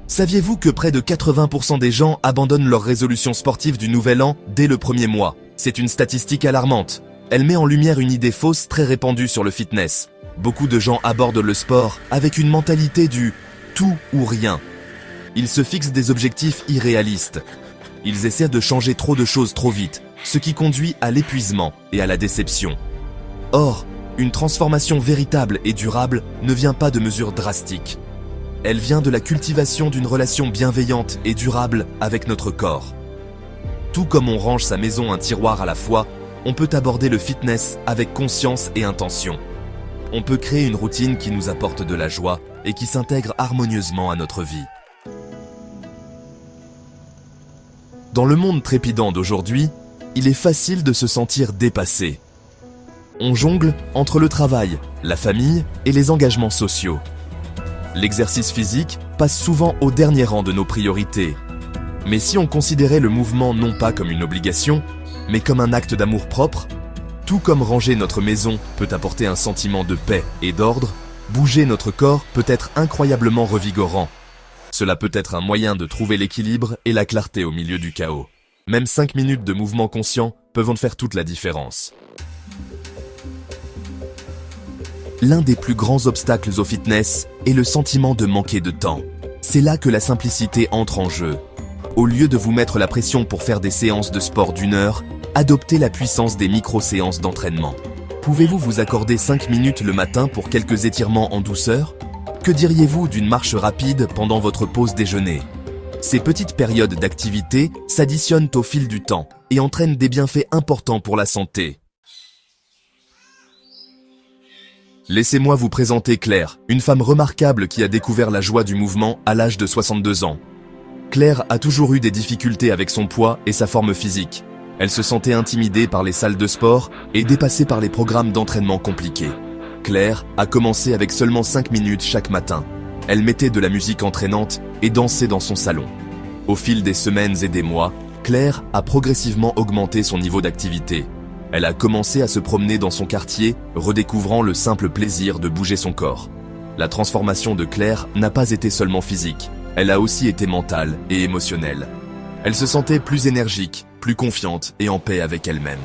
Saviez-vous que près de 80% des gens abandonnent leurs résolutions sportives du nouvel an dès le premier mois? C'est une statistique alarmante. Elle met en lumière une idée fausse très répandue sur le fitness. Beaucoup de gens abordent le sport avec une mentalité du « tout ou rien ». Ils se fixent des objectifs irréalistes. Ils essaient de changer trop de choses trop vite, ce qui conduit à l'épuisement et à la déception. Or, une transformation véritable et durable ne vient pas de mesures drastiques. Elle vient de la cultivation d'une relation bienveillante et durable avec notre corps. Tout comme on range sa maison un tiroir à la fois, on peut aborder le fitness avec conscience et intention. On peut créer une routine qui nous apporte de la joie et qui s'intègre harmonieusement à notre vie. Dans le monde trépidant d'aujourd'hui, il est facile de se sentir dépassé. On jongle entre le travail, la famille et les engagements sociaux. L'exercice physique passe souvent au dernier rang de nos priorités. Mais si on considérait le mouvement non pas comme une obligation, mais comme un acte d'amour-propre, tout comme ranger notre maison peut apporter un sentiment de paix et d'ordre, bouger notre corps peut être incroyablement revigorant. Cela peut être un moyen de trouver l'équilibre et la clarté au milieu du chaos. Même 5 minutes de mouvement conscient peuvent faire toute la différence. L'un des plus grands obstacles au fitness est le sentiment de manquer de temps. C'est là que la simplicité entre en jeu. Au lieu de vous mettre la pression pour faire des séances de sport d'1 heure, adoptez la puissance des micro-séances d'entraînement. Pouvez-vous vous accorder 5 minutes le matin pour quelques étirements en douceur? Que diriez-vous d'une marche rapide pendant votre pause déjeuner? Ces petites périodes d'activité s'additionnent au fil du temps et entraînent des bienfaits importants pour la santé. Laissez-moi vous présenter Claire, une femme remarquable qui a découvert la joie du mouvement à l'âge de 62 ans. Claire a toujours eu des difficultés avec son poids et sa forme physique. Elle se sentait intimidée par les salles de sport et dépassée par les programmes d'entraînement compliqués. Claire a commencé avec seulement 5 minutes chaque matin. Elle mettait de la musique entraînante et dansait dans son salon. Au fil des semaines et des mois, Claire a progressivement augmenté son niveau d'activité. Elle a commencé à se promener dans son quartier, redécouvrant le simple plaisir de bouger son corps. La transformation de Claire n'a pas été seulement physique, elle a aussi été mentale et émotionnelle. Elle se sentait plus énergique, plus confiante et en paix avec elle-même.